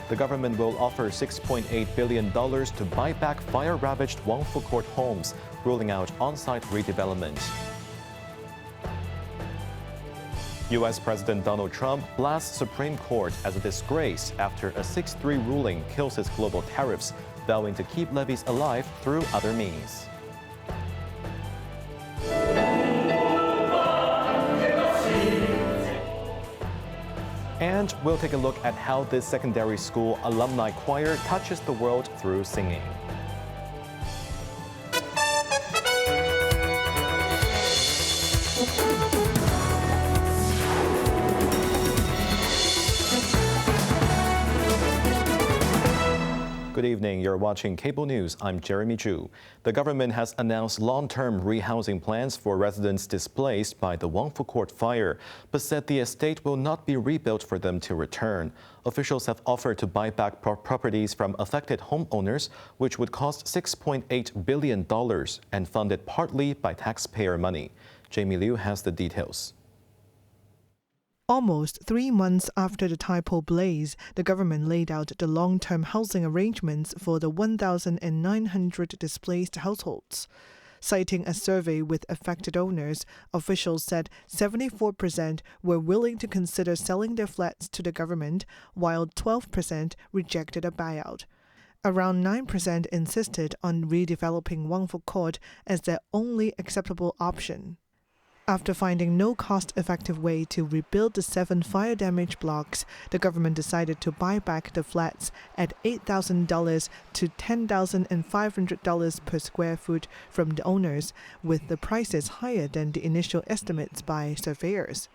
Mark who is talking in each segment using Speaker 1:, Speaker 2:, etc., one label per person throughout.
Speaker 1: The government will offer $6.8 billion to buy back fire-ravaged Wang Fuk Court homes, ruling out on-site redevelopment. U.S. President Donald Trump blasts Supreme Court as a disgrace after a 6-3 ruling kills his global tariffs, vowing to keep levies alive through other means. And we'll take a look at how this secondary school alumni choir touches the world through singing. Good evening. You're watching Cable News. I'm Jeremy Zhu. The government has announced long-term rehousing plans for residents displaced by the Wang Fuk Court fire, but said the estate will not be rebuilt for them to return. Officials have offered to buy back properties from affected homeowners, which would cost $6.8 billion and funded partly by taxpayer money. Jamie Liu has the details.
Speaker 2: Almost 3 months after the Taipo blaze, the government laid out the long-term housing arrangements for the 1,900 displaced households. Citing a survey with affected owners, officials said 74% were willing to consider selling their flats to the government, while 12% rejected a buyout. Around 9% insisted on redeveloping Wang Fuk Court as their only acceptable option. After finding no cost-effective way to rebuild the 7 fire-damaged blocks, the government decided to buy back the flats at $8,000 to $10,500 per square foot from the owners, with the prices higher than the initial estimates by surveyors.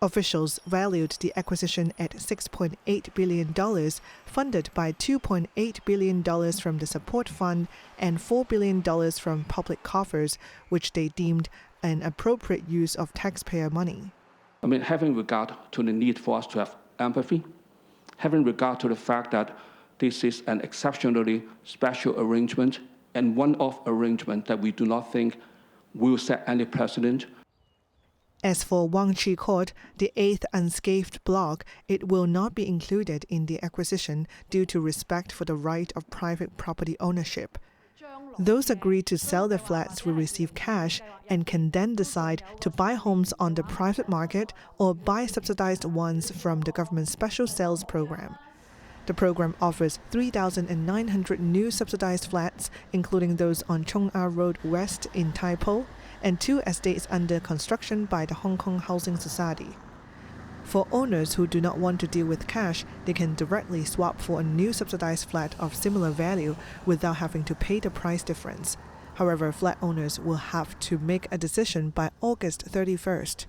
Speaker 2: Officials valued the acquisition at $6.8 billion, funded by $2.8 billion from the support fund and $4 billion from public coffers, which they deemed an appropriate use of taxpayer money.
Speaker 3: Having regard to the need for us to have empathy, having regard to the fact that this is an exceptionally special arrangement and one-off arrangement that we do not think will set any precedent.
Speaker 2: As for Wang Chi Court, the 8th unscathed block, it will not be included in the acquisition due to respect for the right of private property ownership. Those agreed to sell their flats will receive cash and can then decide to buy homes on the private market or buy subsidized ones from the government's special sales program. The program offers 3,900 new subsidized flats, including those on Chung A Road West in Taipo, and 2 estates under construction by the Hong Kong Housing Society. For owners who do not want to deal with cash, they can directly swap for a new subsidized flat of similar value without having to pay the price difference. However, flat owners will have to make a decision by August 31st.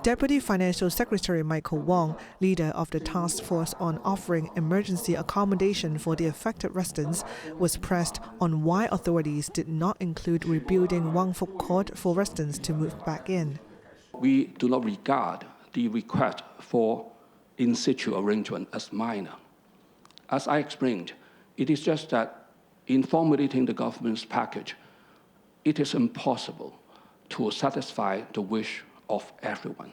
Speaker 2: Deputy Financial Secretary Michael Wong, leader of the task force on offering emergency accommodation for the affected residents, was pressed on why authorities did not include rebuilding Wang Fuk Court for residents to move back in.
Speaker 3: We do not regard the request for in situ arrangement as minor. As I explained, it is just that in formulating the government's package, it is impossible to satisfy the wish of everyone.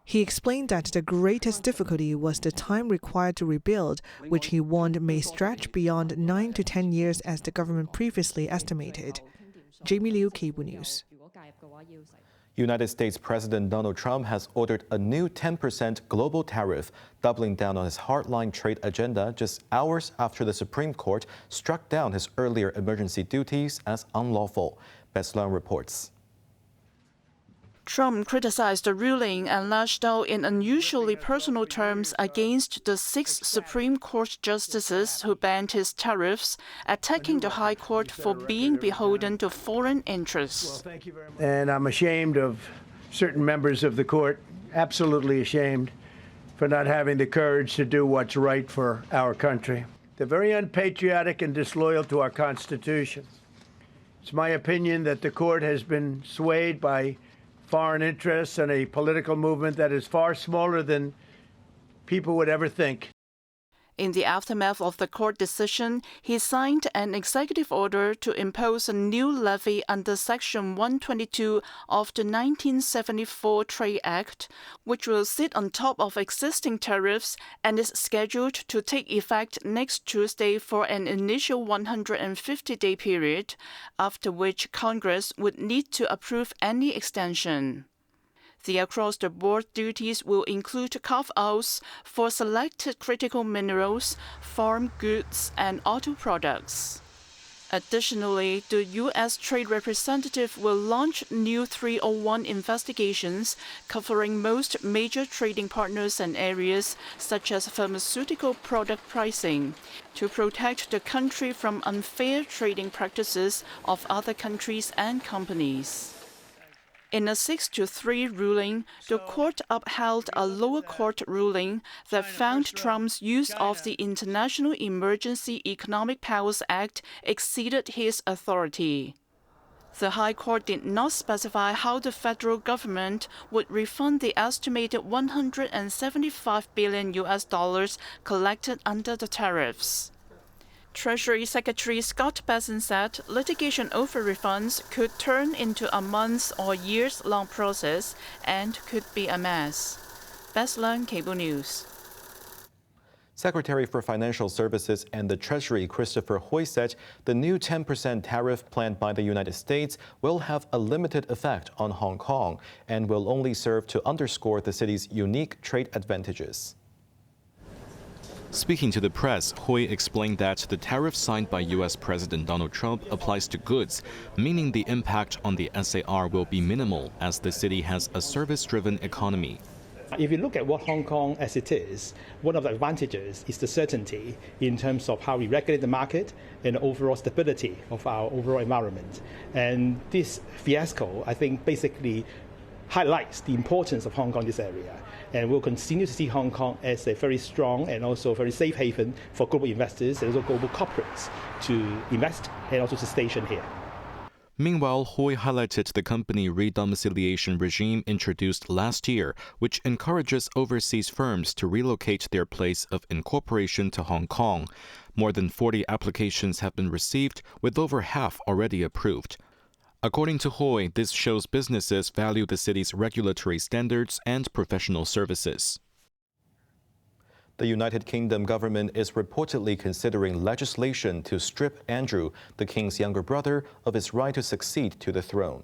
Speaker 2: He explained that the greatest difficulty was the time required to rebuild, which he warned may stretch beyond 9 to 10 years as the government previously estimated. Jamie Liu, Cable News.
Speaker 1: United States President Donald Trump has ordered a new 10% global tariff, doubling down on his hardline trade agenda just hours after the Supreme Court struck down his earlier emergency duties as unlawful. Bess Leung reports.
Speaker 4: Trump criticized the ruling and lashed out in unusually personal terms against the 6 Supreme Court justices who banned his tariffs, attacking the High Court for being beholden to foreign interests.
Speaker 5: And I'm ashamed of certain members of the court, absolutely ashamed, for not having the courage to do what's right for our country. They're very unpatriotic and disloyal to our Constitution. It's my opinion that the court has been swayed by foreign interests and a political movement that is far smaller than people would ever think.
Speaker 4: In the aftermath of the court decision, he signed an executive order to impose a new levy under Section 122 of the 1974 Trade Act, which will sit on top of existing tariffs and is scheduled to take effect next Tuesday for an initial 150-day period, after which Congress would need to approve any extension. The across-the-board duties will include carve-outs for selected critical minerals, farm goods, and auto products. Additionally, the U.S. Trade Representative will launch new 301 investigations covering most major trading partners and areas such as pharmaceutical product pricing to protect the country from unfair trading practices of other countries and companies. In a 6-3 ruling, the court upheld a lower court ruling that found Trump's use of the International Emergency Economic Powers Act exceeded his authority. The High Court did not specify how the federal government would refund the estimated $175 billion collected under the tariffs. Treasury Secretary Scott Bessent said litigation over refunds could turn into a months- or years-long process and could be a mess. Beslan Cable News.
Speaker 1: Secretary for Financial Services and the Treasury Christopher Hoy said the new 10% tariff planned by the United States will have a limited effect on Hong Kong and will only serve to underscore the city's unique trade advantages. Speaking to the press, Hoy explained that the tariff signed by U.S. President Donald Trump applies to goods, meaning the impact on the SAR will be minimal as the city has a service-driven economy.
Speaker 6: If you look at what Hong Kong as it is, one of the advantages is the certainty in terms of how we regulate the market and the overall stability of our overall environment. And this fiasco, I think, basically highlights the importance of Hong Kong in this area. And we'll continue to see Hong Kong as a very strong and also very safe haven for global investors and also global corporates to invest and also to station here.
Speaker 1: Meanwhile, Hoy highlighted the company redomiciliation regime introduced last year, which encourages overseas firms to relocate their place of incorporation to Hong Kong. More than 40 applications have been received, with over half already approved. According to Hoy, this shows businesses value the city's regulatory standards and professional services. The United Kingdom government is reportedly considering legislation to strip Andrew, the king's younger brother, of his right to succeed to the throne.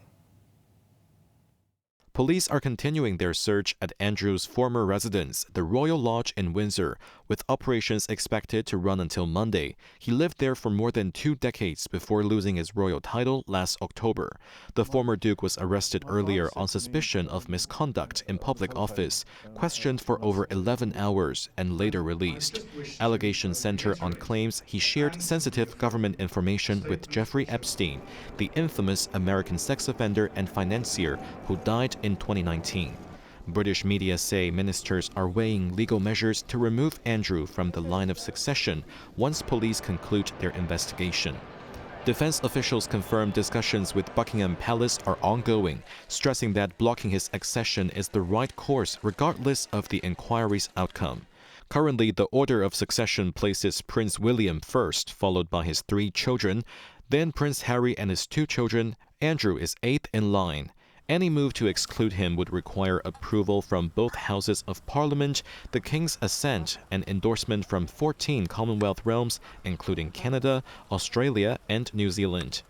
Speaker 1: Police are continuing their search at Andrew's former residence, the Royal Lodge in Windsor, with operations expected to run until Monday. He lived there for more than 2 decades before losing his royal title last October. The former Duke was arrested earlier on suspicion of misconduct in public office, questioned for over 11 hours, and later released. Allegations center on claims he shared sensitive government information with Jeffrey Epstein, the infamous American sex offender and financier who died in 2019. British media say ministers are weighing legal measures to remove Andrew from the line of succession once police conclude their investigation. Defense officials confirm discussions with Buckingham Palace are ongoing, stressing that blocking his accession is the right course regardless of the inquiry's outcome. Currently, the order of succession places Prince William first, followed by his 3 children. Then Prince Harry and his 2 children. Andrew is 8th in line. Any move to exclude him would require approval from both houses of Parliament, the King's assent, and endorsement from 14 Commonwealth realms, including Canada, Australia, and New Zealand.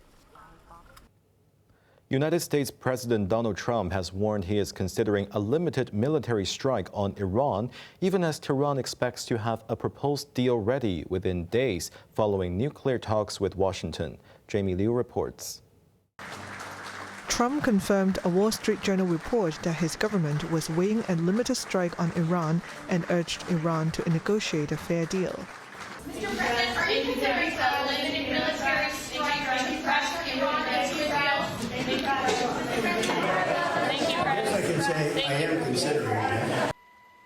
Speaker 1: United States President Donald Trump has warned he is considering a limited military strike on Iran, even as Tehran expects to have a proposed deal ready within days following nuclear talks with Washington. Jamie Liu reports.
Speaker 2: Trump confirmed a Wall Street Journal report that his government was weighing a limited strike on Iran and urged Iran to negotiate a fair deal.
Speaker 7: Mr. President, are you considering a limited military strike to pressure Iran to Israel?
Speaker 5: I can say I am considering it.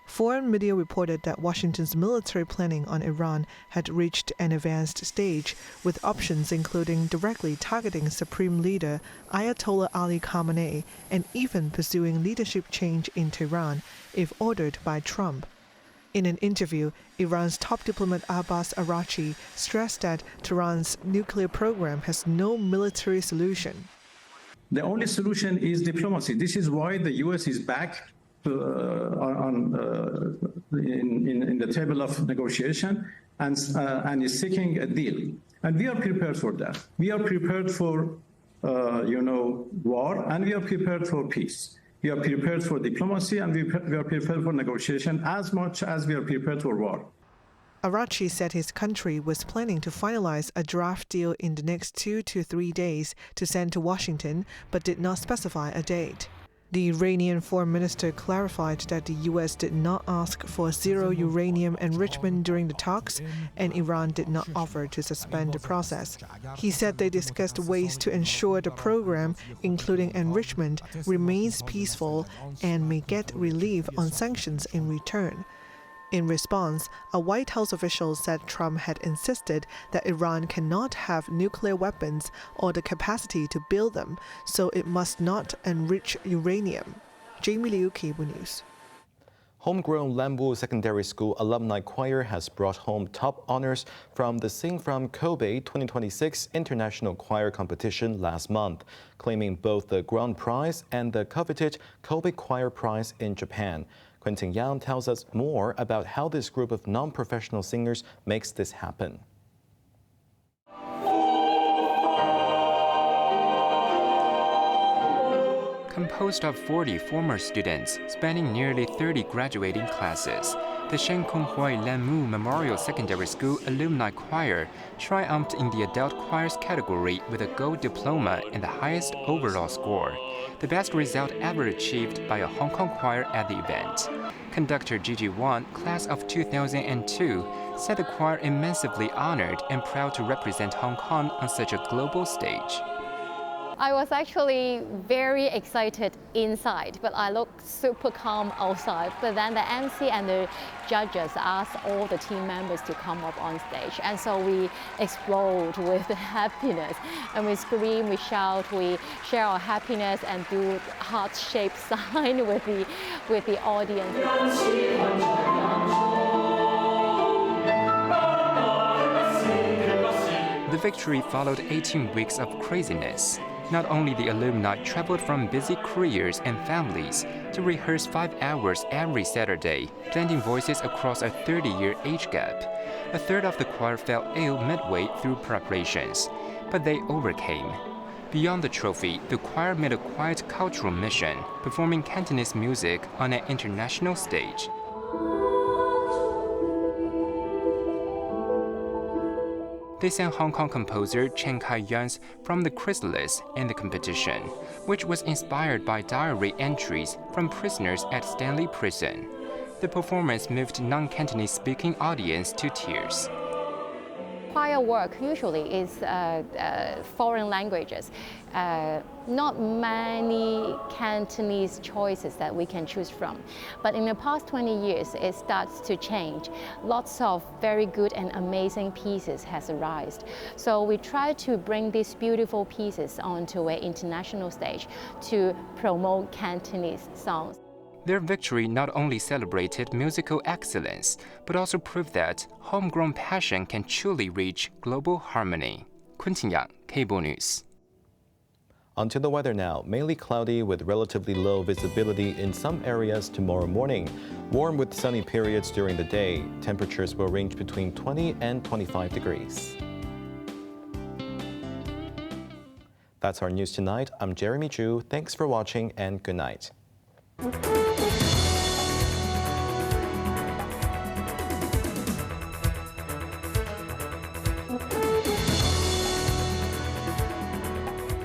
Speaker 2: Foreign media reported that Washington's military planning on Iran had reached an advanced stage, with options including directly targeting Supreme Leader Ayatollah Ali Khamenei and even pursuing leadership change in Tehran if ordered by Trump. In an interview, Iran's top diplomat Abbas Araghchi stressed that Tehran's nuclear program has no military solution.
Speaker 8: The only solution is diplomacy. This is why the U.S. is back in the table of negotiation and is seeking a deal. And we are prepared for that. We are prepared for, war, and we are prepared for peace. We are prepared for diplomacy, and we are prepared for negotiation as much as we are prepared for war.
Speaker 2: Araghchi said his country was planning to finalize a draft deal in the next 2 to 3 days to send to Washington, but did not specify a date. The Iranian foreign minister clarified that the U.S. did not ask for zero uranium enrichment during the talks, and Iran did not offer to suspend the process. He said they discussed ways to ensure the program, including enrichment, remains peaceful and may get relief on sanctions in return. In response, a White House official said Trump had insisted that Iran cannot have nuclear weapons or the capacity to build them, so it must not enrich uranium. Jamie Liu, Cable News.
Speaker 1: Homegrown Lambu Secondary School alumni choir has brought home top honors from the Sing from Kobe 2026 International Choir Competition last month, claiming both the Grand Prize and the coveted Kobe Choir Prize in Japan. Quentin Yang tells us more about how this group of non-professional singers makes this happen.
Speaker 9: Composed of 40 former students spanning nearly 30 graduating classes, the Shen Konghui Lanmu Memorial Secondary School Alumni Choir triumphed in the adult choirs category with a gold diploma and the highest overall score, the best result ever achieved by a Hong Kong choir at the event. Conductor Gigi Wang, class of 2002, said the choir immensely honored and proud to represent Hong Kong on such a global stage.
Speaker 10: I was actually very excited inside, but I looked super calm outside. But then the MC and the judges asked all the team members to come up on stage. And so we explode with happiness. And we scream, we shout, we share our happiness and do heart-shaped sign with the audience.
Speaker 9: The victory followed 18 weeks of craziness. Not only the alumni traveled from busy careers and families to rehearse 5 hours every Saturday, blending voices across a 30-year age gap. A third of the choir fell ill midway through preparations, but they overcame. Beyond the trophy, the choir made a quiet cultural mission, performing Cantonese music on an international stage. They sang Hong Kong composer Chen Kai-yuan's From the Chrysalis in the competition, which was inspired by diary entries from prisoners at Stanley Prison. The performance moved non-Cantonese speaking audience to tears.
Speaker 10: Choir work usually is foreign languages. Not many Cantonese choices that we can choose from. But in the past 20 years, it starts to change. Lots of very good and amazing pieces has arisen. So we try to bring these beautiful pieces onto an international stage to promote Cantonese songs.
Speaker 9: Their victory not only celebrated musical excellence, but also proved that homegrown passion can truly reach global harmony. Quentin Yang, Cable News.
Speaker 1: Onto the weather now. Mainly cloudy with relatively low visibility in some areas tomorrow morning. Warm with sunny periods during the day. Temperatures will range between 20 and 25 degrees. That's our news tonight. I'm Jeremy Chu. Thanks for watching and good night.